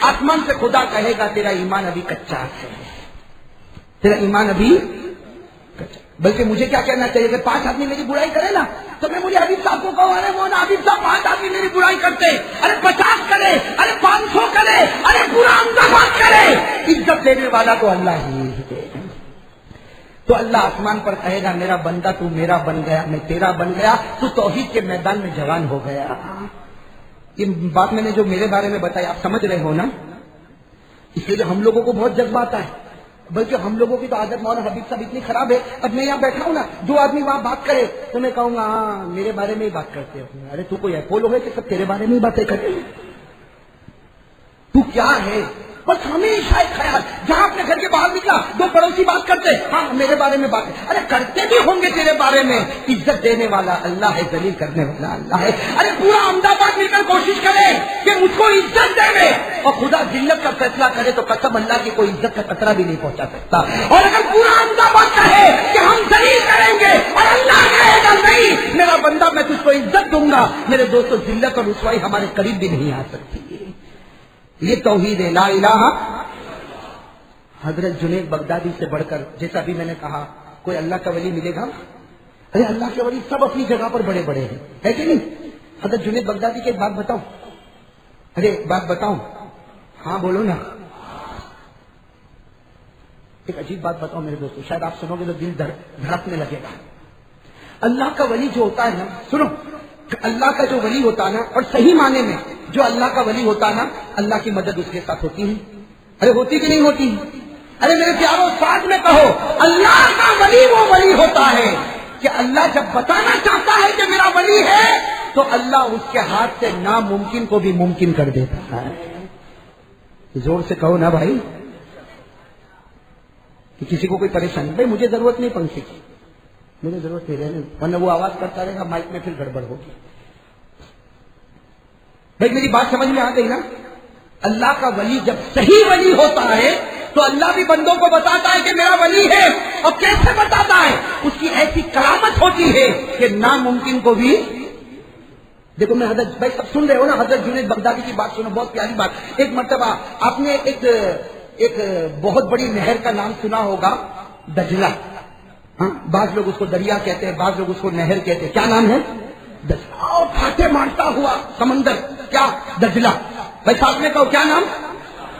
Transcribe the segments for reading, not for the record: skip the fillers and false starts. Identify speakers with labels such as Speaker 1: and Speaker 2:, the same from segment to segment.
Speaker 1: آسمان سے خدا کہے گا تیرا ایمان ابھی کچا ہے، تیرا ایمان ابھی کچا۔ بلکہ مجھے کیا کہنا چاہیے کہ 5 آدمی میری برائی کرے نا تو میں مجھے حبیب صاحب کو کہوں ارے وہ نا حبیب صاحب 5 آدمی میری برائی کرتے، ارے 50 کرے، ارے 500 کرے، ارے پورا احمدآباد کرے، عزت دینے والا تو اللہ ہی ہے۔ تو اللہ آسمان پر کہے گا میرا بندہ تو میرا بن گیا، میں تیرا بن گیا، تو توحید کے میدان میں جوان ہو گیا۔ یہ بات میں نے جو میرے بارے میں بتائی آپ سمجھ رہے ہو نا؟ اس لیے ہم لوگوں کو بہت جذبہ آتا ہے، بلکہ ہم لوگوں کی تو عادت مولانا حبیب صاحب اتنی خراب ہے، اب میں یہاں بیٹھا ہوں نا 2 آدمی وہاں بات کرے تو میں کہوں گا ہاں میرے بارے میں ہی بات کرتے ہو، ارے تو کوئی اپولو ہے کہ سب تیرے بارے میں ہی باتیں کرتے ہیں؟ تو کیا ہے؟ بس ہمیشہ ایک خیال، جہاں اپنے گھر کے باہر نکلا 2 پڑوسی بات کرتے ہاں میرے بارے میں بات، ارے کرتے بھی ہوں گے تیرے بارے میں، عزت دینے والا اللہ ہے، ذلیل کرنے والا اللہ ہے۔ ارے پورا احمدآباد مل کر کوشش کرے کہ مجھ کو عزت دے اور خدا ذلت کا فیصلہ کرے تو قسم اللہ کی کوئی عزت کا قطرہ بھی نہیں پہنچا سکتا۔ اور اگر پورا احمدآباد کہے کہ ہم ذلیل کریں گے اور اللہ کہے گا نہیں میرا بندہ میں تجھ کو عزت دوں گا، میرے دوستوں ذلت اور رسوائی ہمارے قریب بھی نہیں آ سکتی۔ یہ توحید ہے لا الہ۔ حضرت جنید بغدادی سے بڑھ کر جیسا بھی میں نے کہا کوئی اللہ کا ولی ملے گا؟ ارے اللہ کے ولی سب اپنی جگہ پر بڑے بڑے ہیں، ہے کہ نہیں؟ حضرت جنید بغدادی کی ایک بات بتاؤں، ارے بات بتاؤں، ہاں بولو نا، ایک عجیب بات بتاؤں میرے دوستوں، شاید آپ سنو گے تو دل دھڑکنے لگے گا۔ اللہ کا ولی جو ہوتا ہے نا، سنو، اللہ کا جو ولی ہوتا ہے نا، اور صحیح معنی میں جو اللہ کا ولی ہوتا ہے نا، اللہ کی مدد اس کے ساتھ ہوتی ہے۔ ارے ہوتی کہ نہیں ہوتی؟ ارے میرے پیاروں ساتھ میں کہو، اللہ کا ولی وہ ولی ہوتا ہے کہ اللہ جب بتانا چاہتا ہے کہ میرا ولی ہے تو اللہ اس کے ہاتھ سے ناممکن کو بھی ممکن کر دیتا ہے۔ زور سے کہو نا بھائی، کہ کسی کو کوئی پریشانی، بھائی مجھے ضرورت نہیں پنکھے کی، مجھے ضرورت نہیں رہنے، ورنہ وہ آواز کرتا رہے گا مائک میں، پھر گڑبڑ ہوگی۔ بھائی میری بات سمجھ میں آ گئی نا؟ اللہ کا ولی جب صحیح ولی ہوتا ہے تو اللہ بھی بندوں کو بتاتا ہے کہ میرا ولی ہے، اور کیسے بتاتا ہے؟ اس کی ایسی کرامت ہوتی ہے کہ ناممکن کو بھی۔ دیکھو میں حضرت، بھائی سب سن رہے ہو نا، حضرت جنید بغدادی کی بات سنو، بہت پیاری بات۔ ایک مرتبہ آپ نے ایک بہت بڑی نہر کا نام سنا ہوگا، دجلہ، ہاں بعض لوگ اس کو دریا کہتے ہیں، بعض لوگ اس کو نہر کہتے ہیں، کیا نام ہے؟ دجلہ۔ اور پھاٹے مارتا ہوا سمندر، کیا؟ دجلہ۔ بھائی ساتھ میں کہو کیا نام؟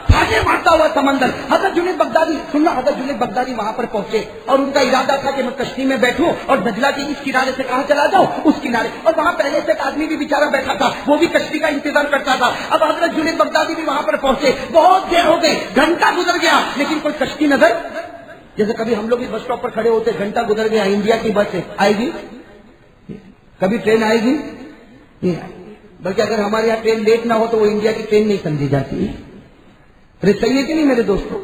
Speaker 1: پھاٹے مارتا ہوا سمندر۔ حضرت جنید بغدادی سننا، حضرت جنید بغدادی وہاں پر پہنچے اور ان کا ارادہ تھا کہ میں کشتی میں بیٹھوں اور دجلہ کی اس کنارے سے کہاں چلا جاؤں، اس کنارے، اور وہاں پہلے سے ایک آدمی بھی بیچارہ بیٹھا تھا، وہ بھی کشتی کا انتظار کرتا تھا۔ اب حضرت جنید بغدادی بھی وہاں پر پہنچے، بہت دیر ہو گئی، گھنٹہ گزر گیا، لیکن کوئی کشتی نظر، جیسے کبھی ہم لوگ بھی بس اسٹاپ پر کھڑے ہوتے، گھنٹہ گزر گیا، انڈیا کی بس آئے گی، کبھی ٹرین آئے گی نہیں آئے گی، بلکہ اگر ہمارے یہاں ٹرین لیٹ نہ ہو تو وہ انڈیا کی ٹرین نہیں سمجھی جاتی۔ ارے صحیح ہے کہ نہیں میرے دوستوں؟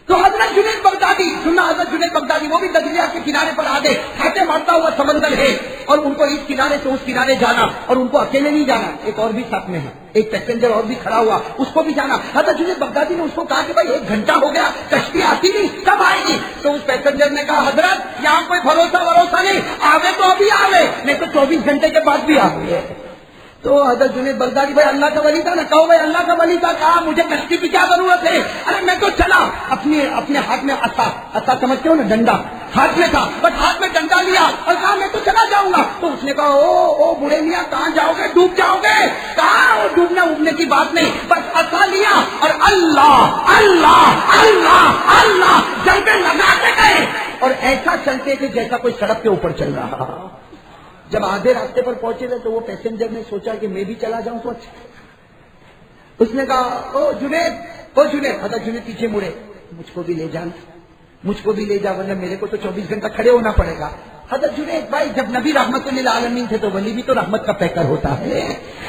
Speaker 1: تو حضرت جنید بغدادی سننا، حضرت جنید بغدادی وہ بھی دریا کے کنارے پر آ گئے، پھاٹے مارتا ہوا سمندر ہے، اور ان کو اس کنارے سے اس کنارے جانا، اور ان کو اکیلے نہیں جانا، ایک اور بھی ساتھ میں ہے، ایک پیسنجر اور بھی کھڑا ہوا، اس کو بھی جانا۔ حضرت جنید بغدادی نے اس کو کہا کہ بھائی 1 گھنٹہ ہو گیا، کشتی آتی نہیں، کب آئے گی؟ تو اس پیسنجر نے کہا حضرت یہاں کوئی بھروسہ نہیں، آوے تو ابھی آوے، نہیں تو 24 گھنٹے کے بعد بھی آوے۔ تو حضرت جنید بغدادی بھائی اللہ کا ولی تھا نا، کہو بھائی اللہ کا ولی تھا، کہا مجھے کشتی کی کیا ضرورت ہے، ارے میں تو چلا، اپنے ہاتھ میں عصا سمجھتے ہو نا، ڈنڈا ہاتھ میں تھا، بس ہاتھ میں ڈنڈا لیا اور کہا میں تو چلا جاؤں گا۔ تو اس نے کہا او بوڑھے میاں کہاں جاؤ گے، ڈوب جاؤ گے؟ کہا وہ ڈوبنا اگنے کی بات نہیں، بس عصا لیا اور اللہ اللہ اللہ اللہ جلدے لگاتے گئے، اور ایسا چلتے کہ جیسا کوئی سڑک کے اوپر چل رہا۔ جب آدھے راستے پر پہنچے تھے تو وہ پیسنجر نے سوچا کہ میں بھی چلا جاؤں تو اچھا، اس نے کہا او جنید، حضرت جنید پیچھے مڑے، مجھ کو بھی لے جا ورنہ میرے کو تو 24 گھنٹہ کھڑے ہونا پڑے گا۔ حضرت جنید بھائی جب نبی رحمت للعالمین تھے تو ولی بھی تو رحمت کا پیکر ہوتا ہے۔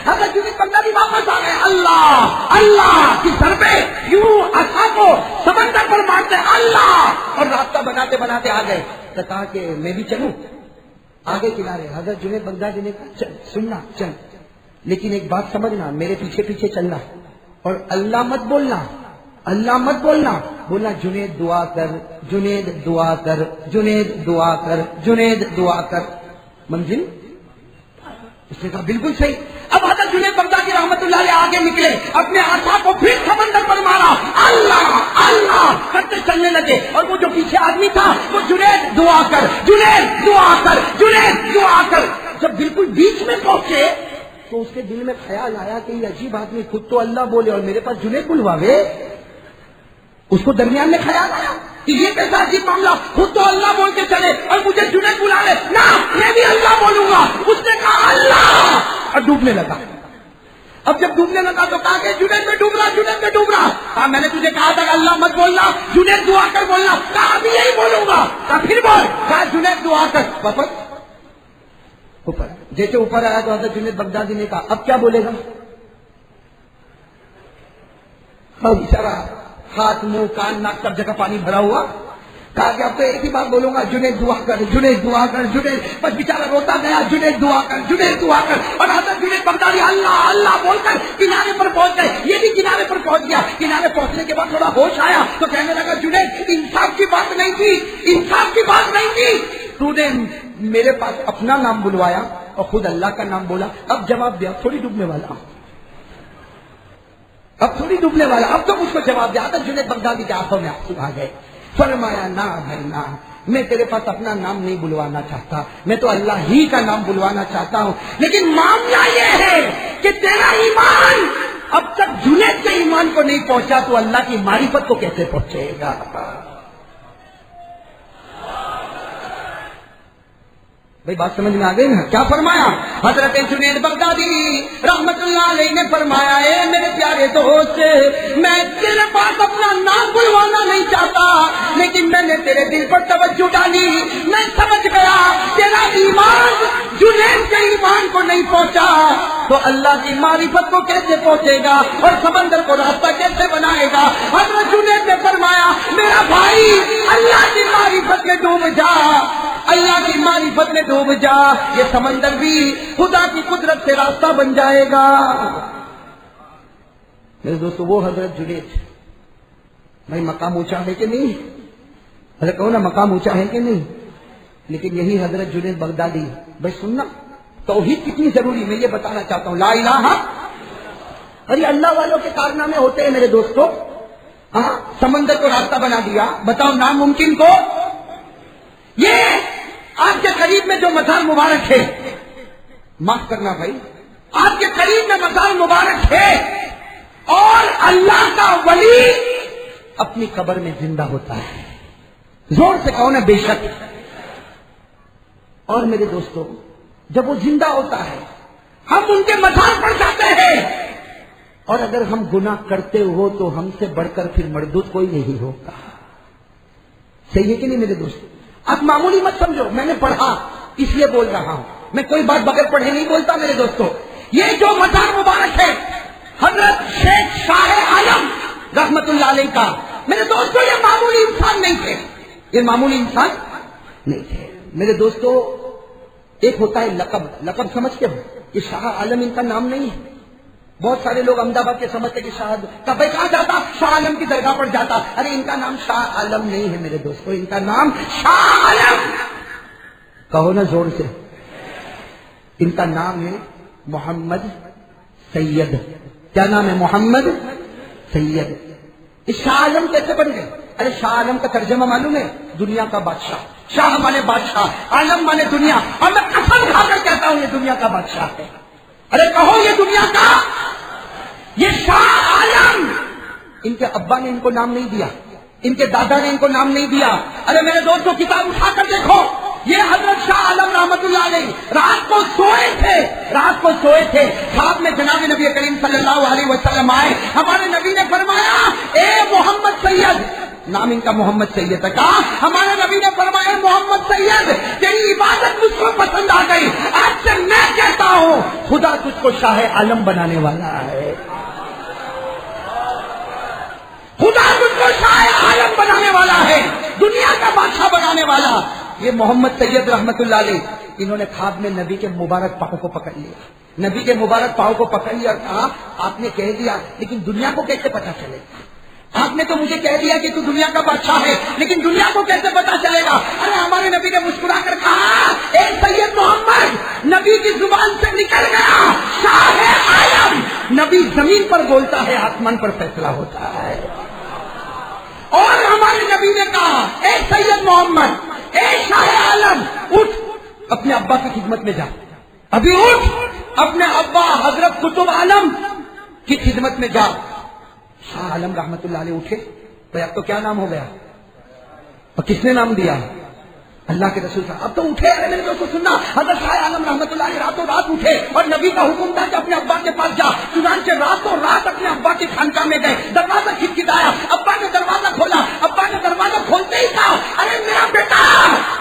Speaker 1: حضرت جنید بغدادی واپس آ گئے، اللہ اللہ کی سر پہ یوں عصا کو سمندر پر مارتے اللہ، اور راستہ بناتے بناتے آ گئے، تو کہا کہ میں بھی چلوں آگے کنارے۔ حضرت جنید بغدادی نے کہا چل، سننا چل، لیکن ایک بات سمجھنا، میرے پیچھے پیچھے چلنا، اور اللہ مت بولنا، اللہ مت بولنا، بولنا جنید دعا کر، جنید دعا کر، جنید دعا کر، جنید دعا کر، منزل۔ اس نے کہا بالکل صحیح۔ اب حضرت جنید بغدادی رحمت اللہ علیہ آگے نکلے، اپنے عصا کو پھر سمندر چلنے لگے، اور وہ جو پیچھے آدمی تھا وہ جنید دعا کر، جنید دعا کر، جنید دعا کر۔ جب بالکل بیچ میں پہنچے تو اس کے دل میں خیال آیا کہ یہ عجیب آدمی خود تو اللہ بولے اور میرے پاس جنید بلواوے۔ اس کو درمیان میں خیال آیا کہ یہ کیسا عجیب معاملہ، خود تو اللہ بول کے چلے اور مجھے جنید بلا لے، نہ میں بھی اللہ بولوں گا۔ اس نے کہا اللہ، اور ڈوبنے لگا۔ اب جب ڈوبنے لگا تو کہا کہ جنید میں ڈوب رہا، جنید میں ڈوب رہا۔ کہا میں نے تجھے کہا تھا کہ اللہ مت بولنا، جنید دعا کر بولنا۔ کہا ابھی یہی بولوں گا۔ کہا پھر بول۔ کہا جنید دعا کر۔ واپس اوپر، جیسے اوپر آیا تو حضرت جنید بغدادی نے کہا اب کیا بولے گا؟ بیچارہ ہاتھ منہ کان ناک سب جگہ پانی بھرا ہوا۔ کہا کہ اب تو ایک ہی بات بولوں گا، جنید دعا کر، جنید دعا کر، جنید۔ بس بیچارہ روتا گیا، جنید دعا کر، جنید دعا کر۔ اور حضرت جنید بغدادی اللہ اللہ بول کر کنارے پر پہنچ گئے۔ یہ بھی کنارے پر پہنچ گیا۔ کنارے پہنچنے کے بعد تھوڑا ہوش آیا تو کہنے لگا جنید انصاف کی بات نہیں تھی، انصاف کی بات نہیں تھی، تو نے میرے پاس اپنا نام بلوایا اور خود اللہ کا نام بولا، اب جواب دیا تھوڑی ڈوبنے والا، اب تھوڑی ڈوبنے والا، اب تو مجھ کو جواب دیا۔ حضرت جنید بغدادی کے آنکھوں میں آنسو آ گئے۔ فرمایا نہ بھائی نہ، میں تیرے پاس اپنا نام نہیں بلوانا چاہتا، میں تو اللہ ہی کا نام بلوانا چاہتا ہوں، لیکن معاملہ یہ ہے کہ تیرا ایمان اب تک جنید کے ایمان کو نہیں پہنچا تو اللہ کی معرفت کو کیسے پہنچے گا؟ بھائی بات سمجھ میں آ گئی نا؟ کیا فرمایا حضرت جنید بغدادی رحمت اللہ علیہ نے؟ فرمایا اے میرے پیارے دوست، میں تیرے پاس اپنا نام بلوانا نہیں چاہتا، لیکن میں نے تیرے دل پر توجہ ڈالی، میں سمجھ گیا تیرا ایمان جنید کے ایمان کو نہیں پہنچا تو اللہ کی معرفت کو کیسے پہنچے گا اور سمندر کو راستہ کیسے بنائے گا؟ حضرت جنید نے فرمایا میرا بھائی اللہ کی معرفت میں ڈوب جا، اللہ کی معرفت میں ڈوب جا، یہ سمندر بھی خدا کی قدرت سے راستہ بن جائے گا۔ میرے دوستو وہ حضرت جنید، بھائی مقام اونچا ہے کہ نہیں؟ ارے کہو نا مقام اونچا ہے کہ نہیں؟ لیکن یہی حضرت جنید بغدادی، بھائی سننا توحید کتنی ضروری، میں یہ بتانا چاہتا ہوں، لا الہ، ارے اللہ والوں کے کارنامے ہوتے ہیں میرے دوستو۔ ہاں سمندر کو راستہ بنا دیا، بتاؤ ناممکن کو؟ یہ آپ کے قریب میں جو مزار مبارک ہے، معاف کرنا بھائی، آپ کے قریب میں مزار مبارک ہے اور اللہ کا ولی اپنی قبر میں زندہ ہوتا ہے، زور سے کہو نا بے شک۔ اور میرے دوستو جب وہ زندہ ہوتا ہے ہم ان کے مزار پر جاتے ہیں، اور اگر ہم گناہ کرتے ہو تو ہم سے بڑھ کر پھر مردود کوئی نہیں ہوگا۔ صحیح ہے کہ نہیں میرے دوستو؟ اب معمولی مت سمجھو، میں نے پڑھا اس لیے بول رہا ہوں، میں کوئی بات بغیر پڑھے نہیں بولتا میرے دوستو۔ یہ جو مزار مبارک ہے حضرت شیخ شاہ عالم رحمت اللہ علیہ کا، میرے دوستو یہ معمولی انسان نہیں تھے، یہ معمولی انسان نہیں تھے میرے دوستو۔ ایک ہوتا ہے لقب، لقب سمجھتے ہو؟ یہ شاہ عالم ان کا نام نہیں ہے۔ بہت سارے لوگ احمد آباد کے سمجھتے کہ شاہ کب کہاں جاتا، شاہ عالم کی درگاہ پر جاتا، ارے ان کا نام شاہ عالم نہیں ہے میرے دوستو، ان کا نام شاہ عالم، کہو نا زور سے، ان کا نام ہے محمد سید۔ کیا نام ہے؟ محمد سید۔ اس شاہ عالم کیسے بن گئے؟ ارے شاہ عالم کا ترجمہ معلوم ہے؟ دنیا کا بادشاہ، شاہ مانے بادشاہ، عالم مانے دنیا، اور میں قسم کھا کر کہتا ہوں یہ دنیا کا بادشاہ ہے۔ ارے کہو یہ دنیا کا، یہ شاہ عالم۔ ان کے ابا نے ان کو نام نہیں دیا، ان کے دادا نے ان کو نام نہیں دیا۔ ارے میرے دوستوں کتاب اٹھا کر دیکھو، یہ حضرت شاہ عالم رحمت اللہ علیہ رات کو سوئے تھے، رات کو سوئے تھے، خواب میں جناب نبی کریم صلی اللہ علیہ وسلم آئے، ہمارے نبی نے فرمایا اے محمد سید، نام ان کا محمد سید ہے، کہا ہمارے نبی نے فرمایا محمد سید تیری عبادت مجھ کو پسند آ گئی، آج سے میں کہتا ہوں خدا تجھ کو شاہ عالم بنانے والا ہے، خدا تجھ کو شاہ عالم بنانے والا ہے، دنیا کا بادشاہ بنانے والا۔ یہ محمد سید رحمت اللہ علیہ، انہوں نے خواب میں نبی کے مبارک پاؤں کو پکڑ لیا، نبی کے مبارک پاؤں کو پکڑ لیا اور کہا آپ نے کہہ دیا لیکن دنیا کو کیسے پتا چلے؟ آپ نے تو مجھے کہہ دیا کہ تو دنیا کا بادشاہ ہے، لیکن دنیا کو کیسے پتا چلے گا؟ ارے ہمارے نبی نے مسکرا کر کہا اے سید محمد، نبی کی زبان سے نکل گیا شاہ عالم، نبی زمین پر بولتا ہے، آسمان پر فیصلہ ہوتا ہے۔ اور ہمارے ہمارے نبی نے کہا اے سید محمد، اے شاہ عالم، اٹھ اپنے ابا کی خدمت میں جا، ابھی اٹھ اپنے ابا حضرت قطب عالم کی خدمت میں جا۔ شاہ عالم رحمت اللہ علیہ اٹھے تو اب تو کیا نام ہو گیا، اور کس نے نام دیا؟ اللہ کے رسول صاحب۔ اب تو اٹھے، میرے دوستوں سننا، حضرت شاہ عالم رحمت اللہ علیہ راتوں رات اٹھے اور نبی کا حکم تھا کہ اپنے ابا کے پاس جا، چنانچہ راتوں رات اپنے ابا کی خانقاہ میں گئے، دروازہ کھٹکھٹایا، ابا نے دروازہ کھولا، ابا نے دروازہ کھولتے ہی کہا ارے میرا بیٹا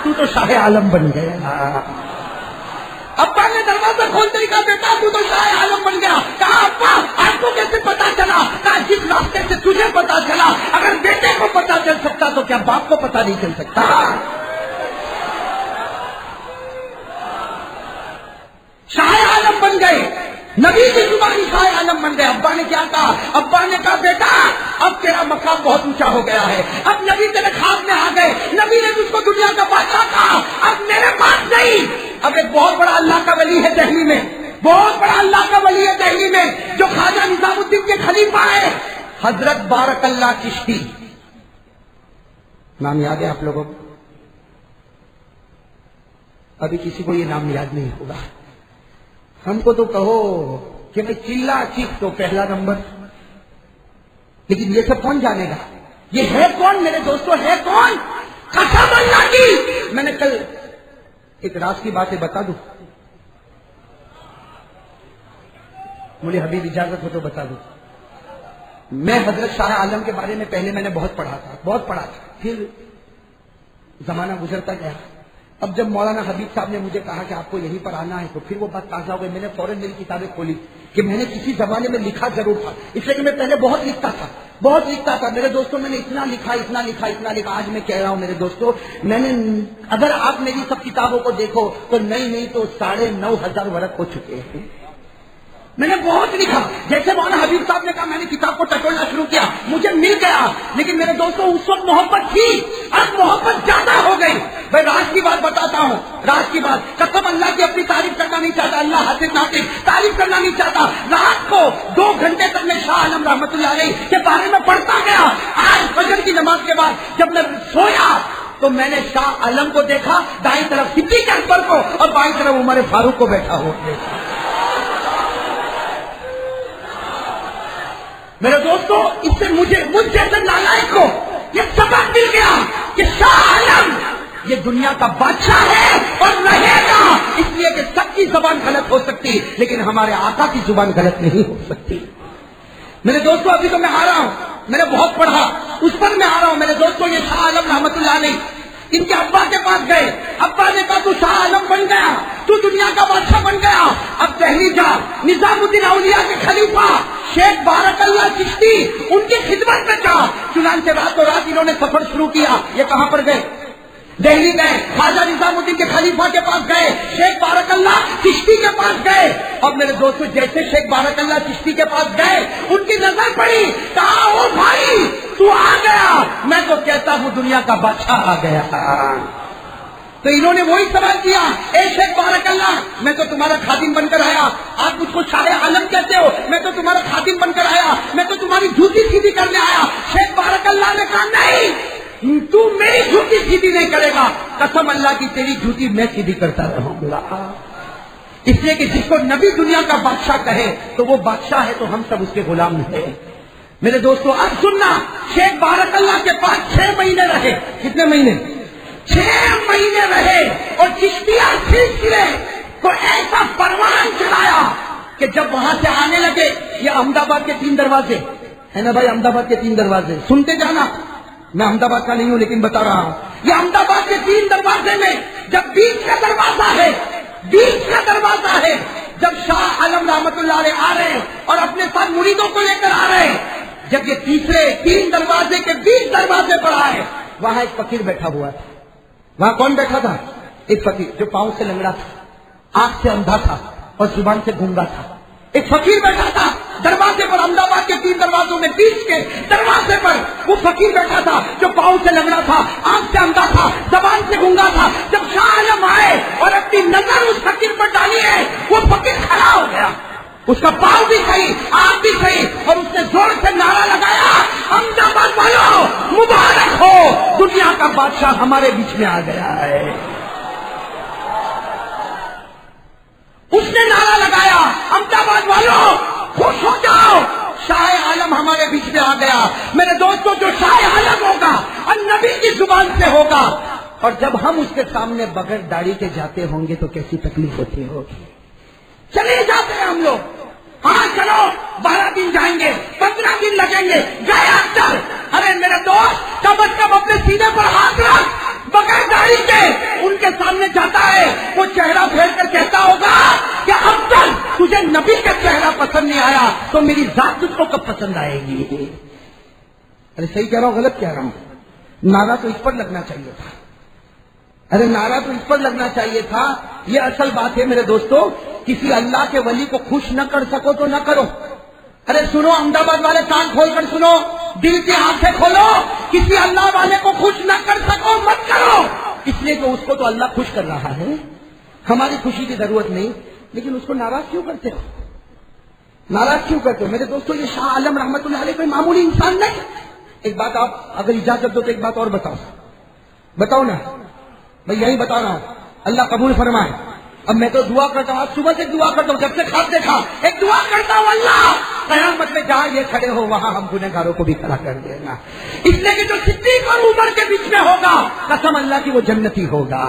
Speaker 1: تو تو شاہ عالم بن گیا۔ ابا نے دروازہ کھولتے ہی کہا بیٹا تو تو شاہ عالم بن گیا۔ کہا ابا آپ کو کیسے پتا چلا؟ کہا جس راستے سے تجھے پتا چلا اگر بیٹے کو پتا چل سکتا تو کیا باپ کو پتا نہیں چل سکتا؟ شاہ عالم بن گئے، نبی کی زبانی شاہ عالم بن گئے۔ ابا نے کیا کہا؟ ابا نے کہا بیٹا اب تیرا مقام بہت اونچا ہو گیا ہے، اب نبی تیرے خواب میں آ گئے، نبی نے تجھ کو دنیا کا بادشاہ کہا، اب میرے پاس نہیں۔ اب ایک بہت بڑا اللہ کا ولی ہے دہلی میں، بہت بڑا اللہ کا ولی ہے دہلی میں، جو خواجہ نظام الدین کے خلیفہ ہے، حضرت بارک اللہ چشتی۔ نام یاد ہے آپ لوگوں کو؟ ابھی کسی کو یہ نام یاد نہیں ہوگا۔ ہم کو تو کہو کہ میں چلا چیخ تو پہلا نمبر، لیکن یہ سب کون جانے گا؟ یہ ہے کون میرے دوستوں، ہے کون؟ قسم اللہ کی، میں نے کل ایک راز کی باتیں بتا دوں، مجھے حبیب اجازت ہو تو بتا دوں۔ میں حضرت شاہ عالم کے بارے میں پہلے میں نے بہت پڑھا تھا، پھر زمانہ گزرتا گیا۔ اب جب مولانا حبیب صاحب نے مجھے کہا کہ آپ کو یہیں پر آنا ہے تو پھر وہ بات تازہ ہو گئی۔ میں نے فوراً میری کتابیں کھولی کہ میں نے کسی زمانے میں لکھا ضرور تھا، اس لیے کہ میں پہلے بہت لکھتا تھا میرے دوستوں، میں نے اتنا لکھا۔ آج میں کہہ رہا ہوں میرے دوستوں، میں نے اگر آپ میری سب کتابوں کو دیکھو تو نہیں تو 9,500 ورق ہو چکے ہیں۔ میں نے بہت لکھا، جیسے مولانا حبیب صاحب نے کہا میں نے کتاب کو ٹٹولنا شروع کیا، مجھے مل گیا، لیکن میرے دوستوں اس وقت محبت تھی، اب محبت زیادہ ہو گئی۔ میں راز کی بات بتاتا ہوں، راز کی بات، قسم اللہ کی اپنی تعریف کرنا نہیں چاہتا، اللہ حافظ ناطق تعریف کرنا نہیں چاہتا۔ رات کو 2 گھنٹے تک میں شاہ عالم رحمت اللہ علیہ کے بارے میں پڑھتا گیا۔ آج فجر کی نماز کے بعد جب میں سویا تو میں نے شاہ عالم کو دیکھا، دائیں طرف صدیق اکبر کو اور بائیں طرف عمر فاروق کو بیٹھا ہوا۔ میرے دوستوں اس سے مجھ جیسے نالائق کو یہ سبق مل گیا کہ شاہ عالم یہ دنیا کا بادشاہ ہے اور رہے گا، اس لیے کہ سب کی زبان غلط ہو سکتی لیکن ہمارے آقا کی زبان غلط نہیں ہو سکتی۔ میرے دوستوں ابھی تو میں آ رہا ہوں، میں نے بہت پڑھا، اس پر میں آ رہا ہوں۔ میرے دوستوں یہ شاہ عالم رحمت اللہ علیہ ان کے ابا کے پاس گئے، ابا نے کہا تو شاہ عالم بن گیا، تو دنیا کا بادشاہ بن گیا، اب دہلی جا، نظام الدین اولیاء کے خلیفہ شیخ بارک اللہ چشتی ان کی خدمت میں جا۔ چنانچہ راتوں رات انہوں نے سفر شروع کیا۔ یہ کہاں پر گئے؟ دہلی گئے، خواجہ نظام الدین کے خلیفہ کے پاس گئے، شیخ بارک اللہ چشتی کے پاس گئے۔ اور میرے دوستوں جیسے شیخ بارک اللہ چشتی کے پاس گئے ان کی نظر پڑی، کہا او بھائی تو آ گیا، میں تو کہتا ہوں دنیا کا بادشاہ آ گیا۔ تو انہوں نے وہی سوال کیا، اے شیخ بارک اللہ میں تو تمہارا خادم بن کر آیا، آپ مجھ کو شاہ عالم کہتے ہو، میں تو تمہارا خادم بن کر آیا، میں تو تمہاری جوتی سیدھی کرنے آیا۔ شیخ بارک اللہ نے کہا نہیں، تو میری جوتی سیدھی نہیں کرے گا، قسم اللہ کی تیری جوتی میں سیدھی کرتا رہوں گا۔ اس لیے کہ جس کو نبی دنیا کا بادشاہ کہے تو وہ بادشاہ ہے، تو ہم سب اس کے غلام ہیں۔ میرے دوستو اب سننا، شیخ بارک اللہ کے پاس 6 مہینے رہے۔ کتنے مہینے؟ 6 مہینے رہے، اور چشتیہ سلسلے کو ایسا پروان چلایا کہ جب وہاں سے آنے لگے، یہ احمد آباد کے 3 دروازے ہے نا بھائی، احمد آباد کے 3 دروازے سنتے جانا، میں احمد آباد کا نہیں ہوں لیکن بتا رہا ہوں، یہ احمد آباد کے 3 دروازے میں جب بیچ کا دروازہ ہے، جب شاہ عالم رحمت اللہ علیہ آ رہے ہیں اور اپنے ساتھ مریدوں کو لے کر آ رہے ہیں، جب یہ تیسرے 3 دروازے کے 20 دروازے پر آئے، وہاں ایک فقیر بیٹھا ہوا تھا۔ وہاں کون بیٹھا تھا؟ ایک فقیر جو پاؤں سے لنگڑا تھا، آنکھ سے اندھا تھا اور زبان سے گونگا تھا۔ ایک فقیر بیٹھا تھا دروازے پر، احمد آباد کے 3 دروازوں میں بیچ کے دروازے پر وہ فقیر بیٹھا تھا جو پاؤں سے لنگڑا تھا، آنکھ سے اندھا تھا، زبان سے گونگا تھا۔ جب شاہ عالم آئے اور اپنی نظر اس فقیر پر ڈالی ہے، وہ فقیر کھڑا ہو گیا، اس کا پاؤں بھی صحیح، آنکھ بھی صحیح، اور اس نے زور سے نعرہ لگایا، احمد آباد والوں مبارک ہو، بادشاہ ہمارے بیچ میں آ گیا ہے. اس نے نعرہ لگایا احمد آباد والوں خوش ہو جاؤ, شاہ عالم ہمارے بیچ میں آ گیا. میرے دوستوں جو شاہ عالم ہوگا النبی کی زبان سے ہوگا, اور جب ہم اس کے سامنے بغیر داڑھی کے جاتے ہوں گے تو کیسی تکلیف ہوتی ہوگی. چلے جاتے ہیں ہم لوگ, ہاں چلو 12 دن جائیں گے, 15 دن لگیں گے, گئے اکثر. ارے میرے دوست کم از کم اپنے سینے پر ہاتھ رکھ, بغیر داڑھی کے ان کے سامنے جاتا ہے, وہ چہرہ پھیر کر کہتا ہوگا کہ اب تک تجھے نبی کا چہرہ پسند نہیں آیا تو میری ذات تجھ کو کب پسند آئے گی. ارے صحیح کہہ رہا ہوں غلط کہہ رہا ہوں؟ نعرہ تو اس پر لگنا چاہیے تھا. ارے نعرہ تو اس پر لگنا چاہیے تھا. یہ اصل بات ہے میرے دوستوں, کسی اللہ کے ولی کو خوش نہ کر سکو تو نہ کرو. ارے سنو احمد آباد والے, کان کھول کر سنو, دل کی آنکھیں کھولو. کسی اللہ والے کو خوش نہ کر سکو مت کرو, اس لیے کہ اس کو تو اللہ خوش کر رہا ہے. ہماری خوشی کی ضرورت نہیں, لیکن اس کو ناراض کیوں کرتے ہو؟ ناراض کیوں کرتے ہو میرے دوستوں؟ یہ شاہ عالم رحمت اللہ علیہ کوئی معمولی انسان نہیں. ایک بات آپ اگر اجازت دو تو ایک بات اور بتاؤ نا. میں یہی بتا رہا ہوں, اللہ قبول فرمائے. اب میں تو دعا کرتا ہوں, آج صبح سے دعا کرتا ہوں, جب سے خواب دیکھا ایک دعا کرتا ہوں, اللہ قیامت میں جہاں یہ کھڑے ہو وہاں ہم گنہگاروں کو بھی کھڑا کر دینا. اس لیے کہ جو صدیق اور عمر کے بیچ میں ہوگا قسم اللہ کی وہ جنتی ہوگا.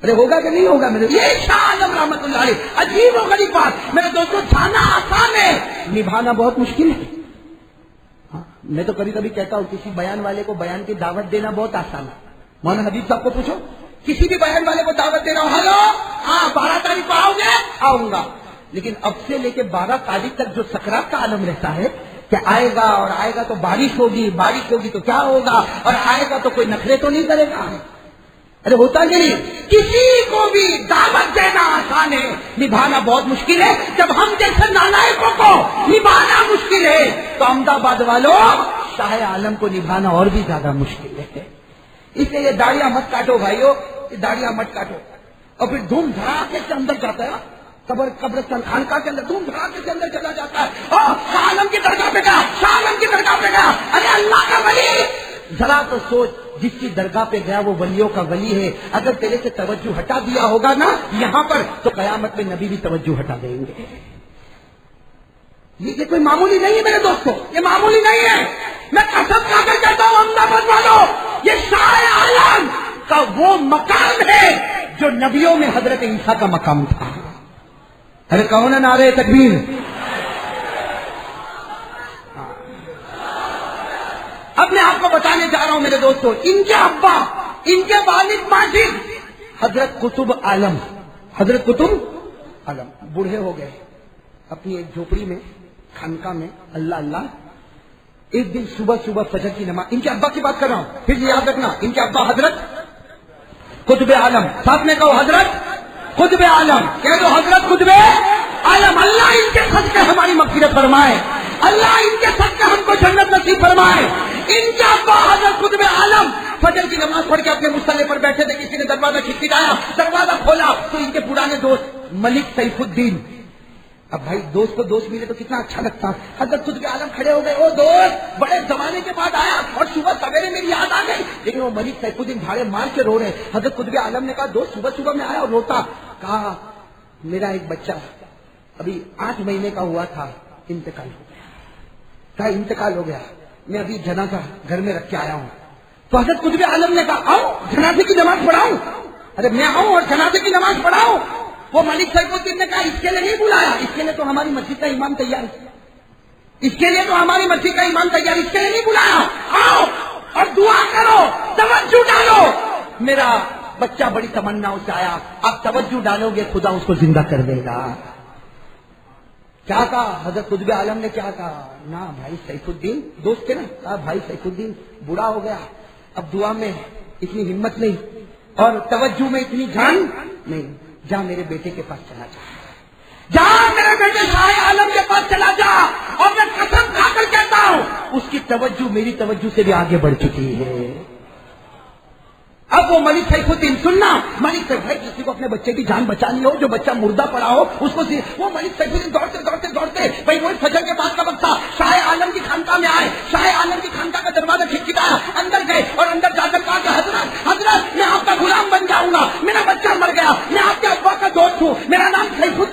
Speaker 1: ارے ہوگا کہ نہیں ہوگا میرے؟ یہ شاہ عالم رحمت اللہ علیہ. عجیب و غریب بات میرے دوستوں, جانا آسان ہے, نبھانا بہت مشکل ہے. میں تو کبھی کبھی کہتا ہوں کسی بیان والے کو بیان کی دعوت دینا بہت آسان ہے. مولانا حبیب صاحب کو پوچھو, کسی بھی بیان والے کو دعوت دے رہا ہوں, ہلو ہاں 12 تاریخ کو آؤ گے؟ آؤں گا. لیکن اب سے لے کے 12 تاریخ تک جو سکرات کا عالم رہتا ہے کہ آئے گا اور آئے گا تو بارش ہوگی, بارش ہوگی تو کیا ہوگا, اور آئے گا تو کوئی نخرے تو نہیں کرے گا. ارے ہوتا کہ نہیں؟ کسی کو بھی دعوت دینا آسان ہے, نبھانا بہت مشکل ہے. جب ہم جیسے نالائقوں کو نبھانا مشکل ہے تو احمد آباد والوں شاہ عالم کو نبھانا اور بھی زیادہ مشکل ہے. اس لیے یہ داڑیاں مت کاٹو بھائیو, یہ داڑیاں مت کاٹو. اور پھر دھوم دھڑاکے سے اندر جاتا ہے, قبرستان خانقاہ کے اندر دھوم دھڑاکے سے اندر چلا جاتا ہے. شاہ عالم کی درگاہ پہ گیا, شاہ عالم کی درگاہ پہ گیا. ارے اللہ کا ولی, ذرا تو سوچ, جس کی درگاہ پہ گیا وہ ولیوں کا ولی ہے. اگر تیرے سے توجہ ہٹا دیا ہوگا نا یہاں پر تو قیامت میں نبی بھی توجہ ہٹا دیں گے. یہ کوئی معمولی نہیں ہے میرے دوستوں, یہ معمولی نہیں ہے. میں قسم کھا کر کہتا ہوں احمد آباد والوں, یہ شاہ عالم کا وہ مقام ہے جو نبیوں میں حضرت عیسیٰ کا مقام تھا. ارے کہو نا نعرہ تکبیر. اب میں آپ کو بتانے جا رہا ہوں میرے دوستوں, ان کے ابا, ان کے والد ماجد حضرت قطب عالم, حضرت قطب عالم بوڑھے ہو گئے اپنی ایک جھوپڑی میں خانقاہ میں, اللہ اللہ. ایک دن صبح صبح فجر کی نماز, ان کے ابا کی بات کر رہا ہوں, پھر یاد رکھنا ان کے ابا حضرت قطب عالم, ساتھ میں کہو حضرت قطب عالم, کہہ دو حضرت قطب عالم. اللہ ان کے صدقے ہماری مغفرت فرمائے, اللہ ان کے صدقے ہم کو جنت نصیب فرمائے. ان کا ابا حضرت قطب عالم فجر کی نماز پڑھ کے اپنے مصلی پر بیٹھے تھے, کسی نے دروازہ کھٹکھٹایا, دروازہ کھولا تو ان کے پرانے دوست ملک سیف الدین. اب بھائی دوست کو دوست ملے تو کتنا اچھا لگتا. حضرت قطب عالم کھڑے ہو گئے, او دوست بڑے زمانے کے بعد آیا اور صبح سویرے میری یاد آ گئی. لیکن وہ ملک سیف الدین جھاڑے مار کے رو رہے. حضرت قطب عالم نے کہا دوست صبح صبح میں آیا اور روتا. کہا میرا ایک بچہ ابھی 8 مہینے کا ہوا تھا, انتقال ہو گیا. کہا انتقال ہو گیا, میں ابھی جنازہ گھر میں رکھ کے آیا ہوں. تو حضرت قطب عالم نے کہا آؤ جنازے کی نماز پڑھاؤں. ارے میں آؤں اور جنازے کی نماز پڑھاؤں. وہ ملک سیف الدین نے کہا اس کے لیے نہیں بلایا, اس کے لیے تو ہماری مسجد کا امام تیار ہے, اس کے لیے تو ہماری مسجد کا امام تیار, اس کے لیے نہیں بلایا. آؤ اور دعا کرو, توجہ ڈالو. میرا بچہ بڑی تمناؤں سے آیا, آپ توجہ ڈالو گے خدا اس کو زندہ کر دے گا. کیا کہا حضرت قطب عالم نے, کیا کہا, نا بھائی سیف الدین دوست تھے نا, کہا بھائی سیف الدین بوڑھا ہو گیا, اب دعا میں اتنی ہمت نہیں اور توجہ میں اتنی جان نہیں, جا میرے بیٹے کے پاس چلا جا, جا میرے بیٹے شاہ عالم کے پاس چلا جا. اور میں قسم کھا کر کہتا ہوں اس کی توجہ میری توجہ سے بھی آگے بڑھ چکی ہے. اب وہ ملک سیف الدین, سننا ملک سیف, بھائی کسی کو اپنے بچے کی جان بچانی ہو, جو بچہ مردہ پڑا ہو اس کو, وہ ملک سیف الدین دوڑتے دوڑتے دوڑتے بھائی وہ فجر کے بعد کا وقت تھا, شاہ عالم کی خانقاہ میں آئے. شاہ عالم کی خانقاہ کا دروازہ کھٹکھٹایا, اندر گئے اور اندر جا کر کہا کہ حضرت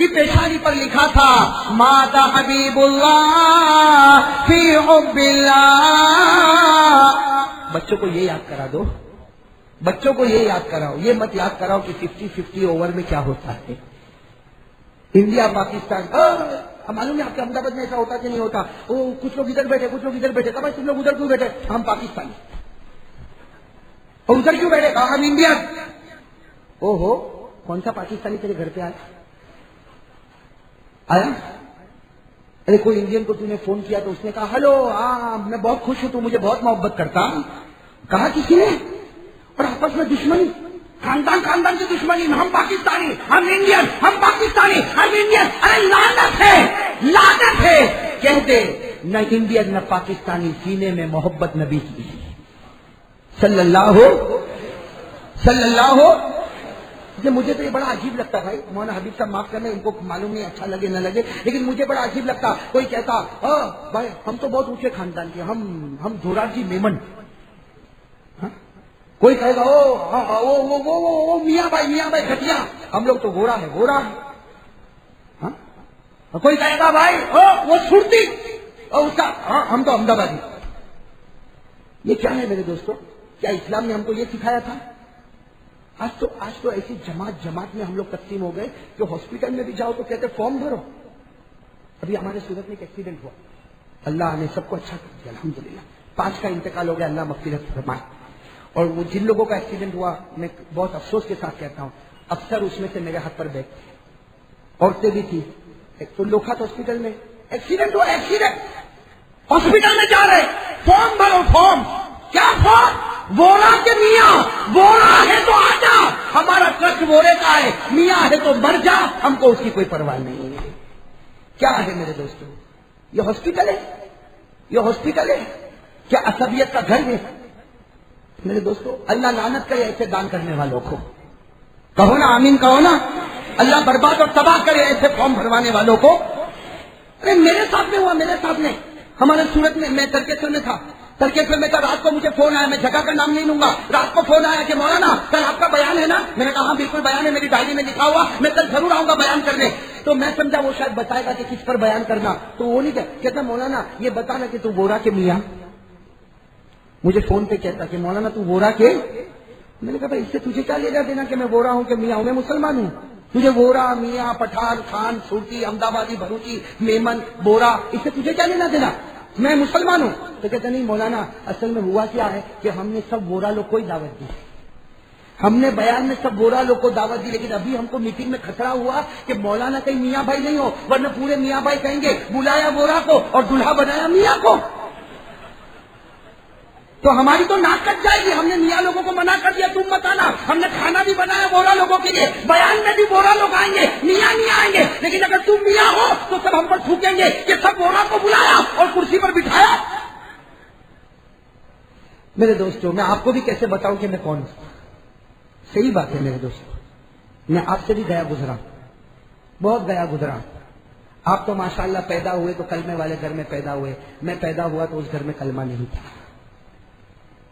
Speaker 1: کی پیشانی پر لکھا تھا مات حبیب اللہ فی حب اللہ. بچوں کو یہ یاد کرا دو، بچوں کو یہ یاد کراؤ، یہ مت یاد کراؤ کہ 50-50 اوور میں کیا ہوتا ہے. انڈیا پاکستان معلوم ہے آپ کے احمدآباد میں ایسا ہوتا کہ نہیں ہوتا؟ وہ کچھ لوگ ادھر بیٹھے، کچھ لوگ ادھر بیٹھے. کبھی تم لوگ ادھر کیوں بیٹھے؟ ہم پاکستانی. اور ادھر کیوں بیٹھے؟ کہا ہم انڈیا. او ہو، کون سا پاکستانی تیرے گھر پہ آیا؟ ارے کوئی انڈین کو تم نے فون کیا تو اس نے کہا ہلو، ہاں میں بہت خوش ہوں، تو مجھے بہت محبت کرتا. کہا کسی نے؟ اور آپس میں دشمنی، خاندان کی دشمنی. ہم پاکستانی، ہم انڈین، ہم پاکستانی، ہم انڈین. ارے لعنت ہے، لعنت ہے. کہہ دے نہ انڈین نہ پاکستانی، سینے میں محبت نبی کی صلی اللہ ہو. مجھے تو یہ بڑا عجیب لگتا بھائی. مولانا حبیب صاحب معاف کرنا، ان کو معلوم نہیں اچھا لگے نہ لگے، لیکن مجھے بڑا عجیب لگتا. کوئی کہتا بھائی ہم تو بہت اونچے خاندان کے، ہم دھورار جی میمن. کوئی کہے گا وہ میاں بھائی گھٹیا، ہم لوگ تو گورا ہے. کوئی کہے گا بھائی وہ سرتی، اس کا ہم تو احمدآبادی. یہ کیا ہے میرے دوستوں؟ کیا اسلام نے ہم کو یہ سکھایا تھا؟ آج تو ایسی جماعت میں ہم لوگ تقسیم ہو گئے کہ ہاسپٹل میں بھی جاؤ تو کہتے فارم بھرو. ابھی ہمارے صورت میں ایک ایکسیڈنٹ ہوا، اللہ نے سب کو اچھا کر دیا الحمدللہ. 5 کا انتقال ہو گیا، اللہ مغفرت فرمائے. اور وہ جن لوگوں کا ایکسیڈنٹ ہوا، میں بہت افسوس کے ساتھ کہتا ہوں، اکثر اس میں سے میرے ہاتھ پر بیٹھتے، عورتیں بھی تھی. ایک تو لوکھات ہاسپٹل میں ایکسیڈنٹ ہوا، ہاسپٹل میں جا رہے، فارم بھرو. فارم کیا؟ فارم بورا کے میاں، بورا ہے تو آ جا، ہمارا ٹرک بورے کا ہے، میاں ہے تو مر جا، ہم کو اس کی کوئی پرواہ نہیں ہے. کیا ہے میرے دوستوں؟ یہ ہاسپٹل ہے کیا عصبیت کا گھر ہے میرے دوستوں؟ اللہ لعنت کرے ایسے دان کرنے والوں کو. کہو نا آمین، کہو نا. اللہ برباد اور تباہ کرے ایسے فارم بھروانے والوں کو. ارے میرے ساتھ میں ہوا، میرے ساتھ میں ہمارے صورت میں، میں ترکیسر میں تھا. رات کو مجھے فون آیا، میں جگہ کا نام نہیں لوں گا. رات کو فون آیا کہ مولانا کل آپ کا بیان ہے نا؟ میں نے کہا ہاں بالکل بیان ہے، میری ڈائری میں لکھا ہوا، میں کل ضرور آؤں گا بیان کرنے. تو میں سمجھا وہ شاید بتائے گا کہ کس پر بیان کرنا. تو وہ نہیں کہتا مولانا یہ بتانا کہ تو بورا کے میاں. مجھے فون پہ کہتا کہ مولانا تو بورا کے. میں نے کہا بھائی اس سے تجھے کیا لے دینا کہ میں بورا ہوں کہ میاں ہوں؟ میں مسلمان ہوں. تجھے بورا، میاں، پٹھان، خان، سورتی، احمدآبادی، بھروچی، میمن، بورا، اس سے تجھے کیا لینا دینا؟ میں مسلمان ہوں. تو کہتے نہیں مولانا اصل میں ہوا کیا ہے کہ ہم نے سب بورا لوگ کو ہی دعوت دی، ہم نے بیان میں سب بورا لوگ کو دعوت دی. لیکن ابھی ہم کو میٹنگ میں خطرہ ہوا کہ مولانا کہیں میاں بھائی نہیں ہو، ورنہ پورے میاں بھائی کہیں گے بلایا بورا کو اور دلہا بنایا میاں کو. تو ہماری تو ناک کٹ جائے گی. ہم نے میاں لوگوں کو منع کر دیا تم مت آنا. ہم نے کھانا بھی بنایا بورا لوگوں کے لیے، بیان میں بھی بورا لوگ آئیں گے، میاں نہیں آئیں گے. لیکن اگر تم میاں ہو تو سب ہم پر تھوکیں گے کہ سب بورا کو بلایا اور کرسی پر بٹھایا. میرے دوستوں میں آپ کو بھی کیسے بتاؤں کہ میں کون ہوں؟ صحیح بات ہے میرے دوستوں، میں آپ سے بھی گیا گزرا، بہت گیا گزرا. آپ تو ماشاءاللہ پیدا ہوئے تو کلمے والے گھر میں پیدا ہوئے، میں پیدا ہوا تو اس گھر میں کلمہ نہیں تھا.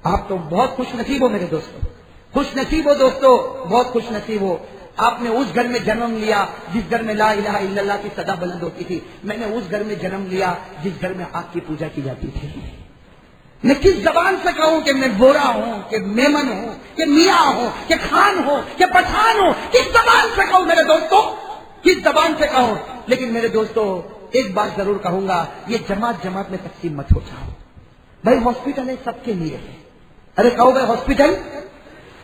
Speaker 1: آپ تو بہت خوش نصیب ہو میرے دوستوں، خوش نصیب ہو دوستوں، بہت خوش نصیب ہو. آپ نے اس گھر میں جنم لیا جس گھر میں لا الہ الا اللہ کی صدا بلند ہوتی تھی. میں نے اس گھر میں جنم لیا جس گھر میں آگ کی پوجا کی جاتی تھی. میں کس زبان سے کہوں کہ میں بورا ہوں، کہ میمن ہوں، کہ میاں ہوں، کہ خان ہوں، کہ پٹھان ہوں؟ کس زبان سے کہوں میرے دوستوں؟ کس زبان سے کہوں؟ لیکن میرے دوستوں ایک بات ضرور کہوں گا، یہ جماعت میں تقسیم مت ہو جاؤ. بھائی ہاسپٹل ہے سب کے لیے. ارے کہو بھائی ہاسپٹل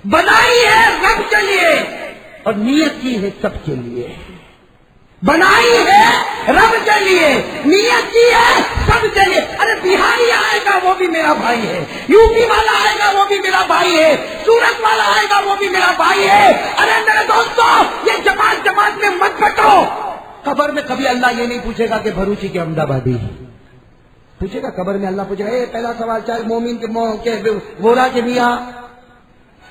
Speaker 1: بنائی ہے رب کے لیے اور نیت کی ہے سب کے لیے. بنائی ہے رب کے لیے، نیت کی ہے سب کے لیے. ارے بہاری آئے گا وہ بھی میرا بھائی ہے، یو پی والا آئے گا وہ بھی میرا بھائی ہے، سورت والا آئے گا وہ بھی میرا بھائی ہے. ارے میرے دوستوں یہ جماعت میں مت بٹو. قبر میں کبھی اللہ یہ نہیں پوچھے گا کہ بھروچی کے احمدآبادی پوچھے گا. قبر میں اللہ پوچھے گا پہلا سوال چاہے مومن کے بورا کے میاں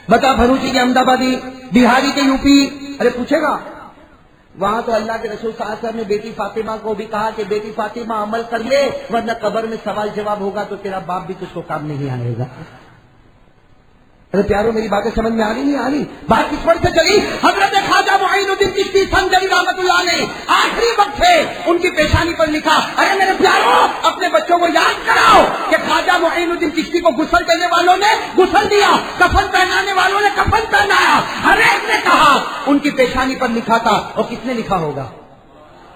Speaker 1: بتا، بھروچی کے احمدآبادی، بہاری کے یو پی. ارے پوچھے گا. وہاں تو اللہ کے رسول صلی اللہ علیہ وسلم نے بیٹی فاطمہ کو بھی کہا کہ بیٹی فاطمہ عمل کر لے ورنہ قبر میں سوال جواب ہوگا تو تیرا باپ بھی تجھ کو کام نہیں آئے گا. ارے پیارو میری باتیں سمجھ میں آ رہی نہیں آ رہی؟ بات کس پر سے چلی؟ حضرت خواجہ معین الدین چشتی سنجری رحمت اللہ نے تھے ان کی پیشانی پر لکھا، ارے میرے پیاروں اپنے بچوں کو یاد کراؤ کہ خواجہ معین الدین چشتی کو غسل دینے والوں نے غسل دیا، کفن پہنانے والوں نے کفن پہنایا، ہر ایک نے کہا ان کی پیشانی پر لکھا تھا۔ اور کس نے لکھا ہوگا؟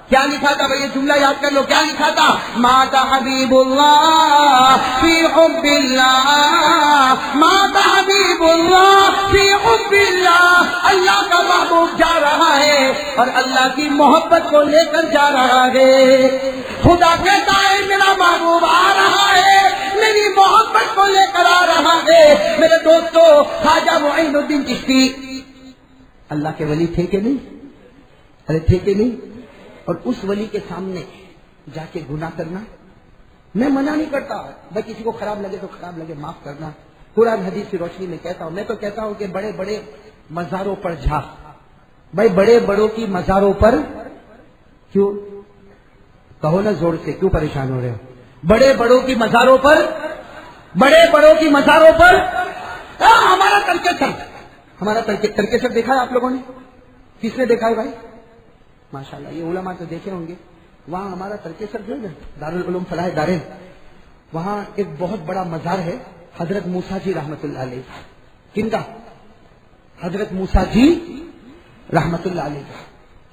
Speaker 1: کیا لکھا تھا بھائی؟ یہ جملہ یاد کر لو، کیا لکھا تھا؟ مات حبیب اللہ فی حب اللہ، مات حبیب اللہ فی حب اللہ، اللہ کا محبوب جا رہا ہے اور اللہ کی محبت کو لے کر جا رہا ہے۔ خدا کہتا ہے میرا محبوب آ رہا ہے، میری محبت کو لے کر آ رہا ہے۔ میرے دوستو، خواجہ معین الدین چشتی اللہ کے ولی تھے کہ نہیں؟ ارے تھے کہ نہیں؟ اور اس ولی کے سامنے جا کے گناہ کرنا، میں منع نہیں کرتا بھائی، کسی کو خراب لگے تو خراب لگے، معاف کرنا۔ قرآن حدیث کی روشنی میں کہتا ہوں، میں تو کہتا ہوں کہ بڑے بڑے مزاروں پر جا بھائی، بڑے بڑوں کی مزاروں پر کیوں کہو نا زور سے، کیوں پریشان ہو رہے ہو؟ بڑے بڑوں کی مزاروں پر، بڑے بڑوں کی مزاروں پر ہمارا ترکیسر، ہمارا ترکیسر دیکھا ہے آپ لوگوں نے؟ کس نے دیکھا ہے بھائی؟ ماشاءاللہ، یہ علماء تو دیکھے ہوں گے۔ وہاں ہمارا ترکیسر جو ہے دارالعلوم فلاح دارین، وہاں ایک بہت بڑا مزار ہے حضرت موسیٰ جی رحمت اللہ علیہ۔ کن کا؟ حضرت موسیٰ جی رحمت اللہ علیہ کا،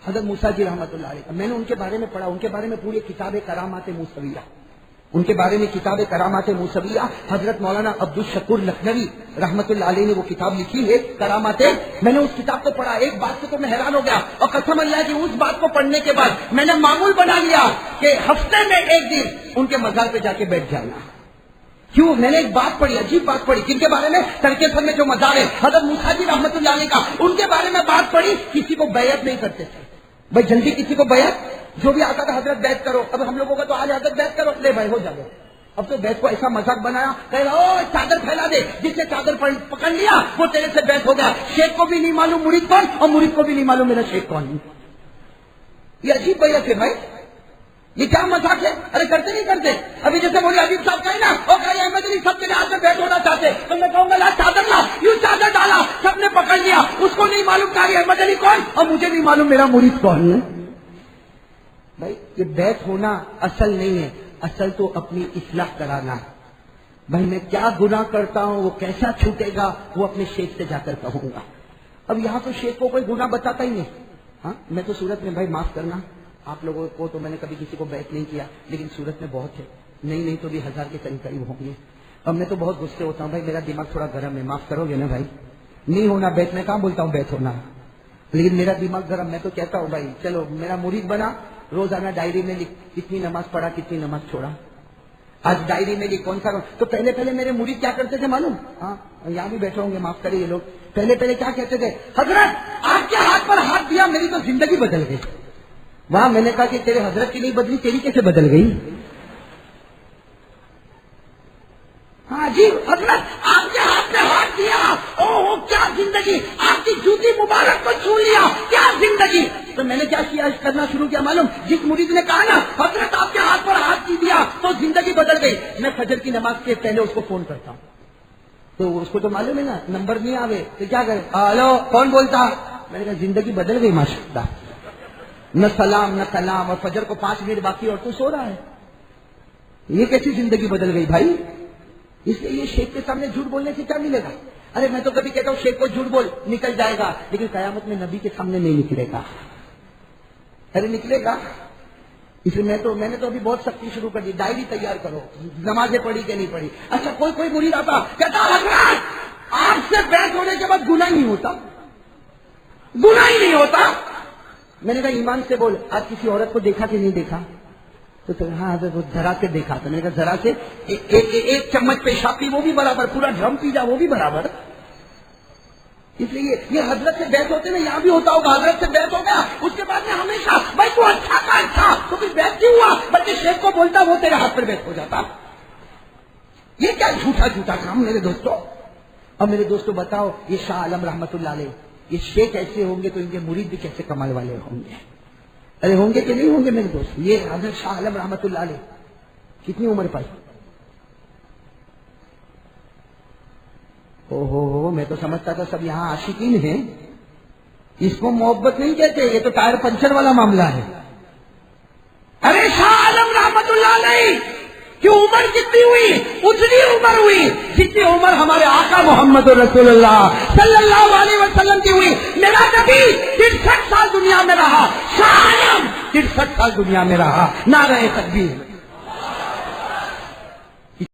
Speaker 1: حضرت موسیٰ جی رحمت اللہ علیہ کا۔ میں نے ان کے بارے میں پڑھا، ان کے بارے میں پوری کتاب کرامات موسویہ، ان کے بارے میں کتاب کرامات موسویہ حضرت مولانا عبدالشکور لکھنوی رحمت اللہ علیہ نے وہ کتاب لکھی ہے کرامات۔ میں نے اس کتاب کو پڑھا، ایک بات سے تو میں حیران ہو گیا، اور قسم اللہ کی اس بات کو پڑھنے کے بعد میں نے معمول بنا لیا کہ ہفتے میں ایک دن ان کے مزار پہ جا کے بیٹھ جانا۔ کیوں؟ میں نے ایک بات پڑھی، عجیب بات پڑھی، کن کے بارے میں؟ ترکیسر میں جو مزار ہے حضرت موسیٰ جی رحمت اللہ علیہ کا، ان کے بارے میں بات پڑھی۔ کسی کو بیعت نہیں کرتے تھے بھائی، جلدی کسی کو بیعت، جو بھی آتا تھا حضرت بیعت کرو، اب ہم لوگوں کا تو آج حضرت بیعت کرو، لے بھائی ہو جائے۔ اب تو بیعت کو ایسا مذاق بنایا، کہہ رہا او چادر پھیلا دے، جس نے چادر پکڑ لیا وہ تیرے سے بیعت ہو گیا۔ شیخ کو بھی نہیں معلوم مرید کون، اور مرید کو بھی نہیں معلوم میرا شیخ کون۔ یہ عجیب بیعت ہے بھائی، یہ کیا مذاق ہے؟ ارے کرتے نہیں کرتے؟ ابھی جیسے بولے عجیب صاحب کہیں نا، وہ کہیں احمد علی سب کے ہاتھ میں بیعت ہونا چاہتے، تو میں کہوں گا لا چادر لا، یوں چادر ڈالا، سب نے پکڑ لیا، اس کو نہیں معلوم قاری احمد علی کون، اور مجھے نہیں معلوم میرا مرید کون ہے۔ بھائی یہ بیعت ہونا اصل نہیں ہے، اصل تو اپنی اصلاح کرانا ہے۔ بھائی میں کیا گناہ کرتا ہوں، وہ کیسا چھوٹے گا، وہ اپنے شیخ سے جا کر کہوں گا۔ اب یہاں تو شیخ کو کوئی گناہ بتاتا ہی نہیں۔ ہاں میں تو صورت میں بھائی معاف کرنا، آپ لوگوں کو تو میں نے کبھی کسی کو بیعت نہیں کیا، لیکن صورت میں بہت ہے، نہیں تو بھی 1000 کے قریب ہوں گے۔ اب میں تو بہت غصے ہوتا ہوں بھائی، میرا دماغ تھوڑا گرم ہے، معاف کرو گے نا بھائی؟ نہیں ہونا بیعت، میں کہاں بولتا ہوں بیعت ہونا، لیکن میرا دماغ گرم، میں تو کہتا ہوں بھائی چلو میرا مرید بنا، روزانہ ڈائری میں لکھ کتنی نماز پڑھا، کتنی نماز چھوڑا، آج ڈائری میں لکھ کون سا۔ تو پہلے میرے مرید کیا کرتے تھے معلوم؟ ہاں یہاں بھی بیٹھے ہوں گے، معاف کریں یہ لوگ، پہلے کیا کہتے تھے؟ حضرت آپ کے ہاتھ پر ہاتھ دیا میری تو زندگی بدل گئی۔ وہاں میں نے کہا کہ تیرے حضرت کی نہیں بدلی، تیری کیسے بدل گئی؟ ہاں جی حضرت آپ کے ہاتھ پہ ہاتھ دیا، اوہ کیا زندگی، آپ کی جوتی مبارک کو چھو لیا، کیا زندگی۔ تو میں نے کیا کیا، کرنا شروع کیا معلوم؟ جس مرید نے کہا نا حضرت آپ کے ہاتھ پر ہاتھ دیا تو زندگی بدل گئی، میں فجر کی نماز کے پہلے اس کو فون کرتا ہوں، تو اس کو تو معلوم ہے نا نمبر نہیں آوے تو کیا کرے، ہلو کون بولتا، میں نے کہا زندگی بدل گئی ماشاءاللہ، نہ سلام نہ کلام، اور فجر کو 5 منٹ باقی اور تو سو رہا ہے، یہ کیسی زندگی بدل گئی بھائی؟ اس لیے یہ شیخ کے سامنے جھوٹ بولنے سے کیا ملے گا؟ ارے میں تو کبھی کہتا ہوں شیخ کو جھوٹ بول، نکل جائے گا، لیکن قیامت میں نبی کے سامنے نہیں نکلے گا۔ ارے نکلے گا، اس لیے میں نے تو ابھی بہت سختی شروع کر دی، ڈائری تیار کرو، نمازیں پڑھی کہ نہیں پڑھی۔ اچھا کوئی مرید آتا کہتا حضرت آپ سے بیعت ہونے کے بعد گناہ نہیں ہوتا، گناہ ہی نہیں ہوتا۔ میں نے کہا ایمان سے بول، آج کسی عورت کو دیکھا کہ نہیں دیکھا؟ تو ہاں حضرت وہ ذرا سے دیکھا تھا۔ میں نے کہا ذرا سے ایک چمچ پیشاب پی وہ بھی برابر، پورا ڈرم پی جا وہ بھی برابر۔ اس لیے یہ حضرت سے بیعت ہوتے نا، یہاں بھی ہوتا ہوگا، حضرت سے بیعت ہو گیا، اس کے بعد میں ہمیشہ بھائی تو اچھا کا اچھا، تو پھر بیعت کیوں ہوا؟ بلکہ شیخ کو بولتا وہ تیرے ہاتھ پر بیعت ہو جاتا۔ یہ کیا جھوٹا کام میرے دوستوں۔ اب میرے دوستوں بتاؤ، یہ شاہ عالم رحمت اللہ علیہ، یہ شیخ ایسے ہوں گے تو ان کے مرید بھی کیسے کمال والے ہوں گے؟ ارے ہوں گے کہ نہیں ہوں گے میرے دوست؟ یہ حضرت شاہ عالم رحمت اللہ علیہ کتنی عمر پائی؟ ہو میں تو سمجھتا تھا سب یہاں عاشقین ہیں، اس کو محبت نہیں کہتے، یہ تو ٹائر پنچر والا معاملہ ہے۔ عمر کتنی ہوئی؟ اتنی عمر ہوئی جتنی عمر ہمارے آقا محمد رسول اللہ صلی اللہ علیہ وسلم کی ہوئی. میرا نبی 63 سال دنیا میں رہا، شاہ عالم 63 سال دنیا میں رہا. نعرہ تکبیر.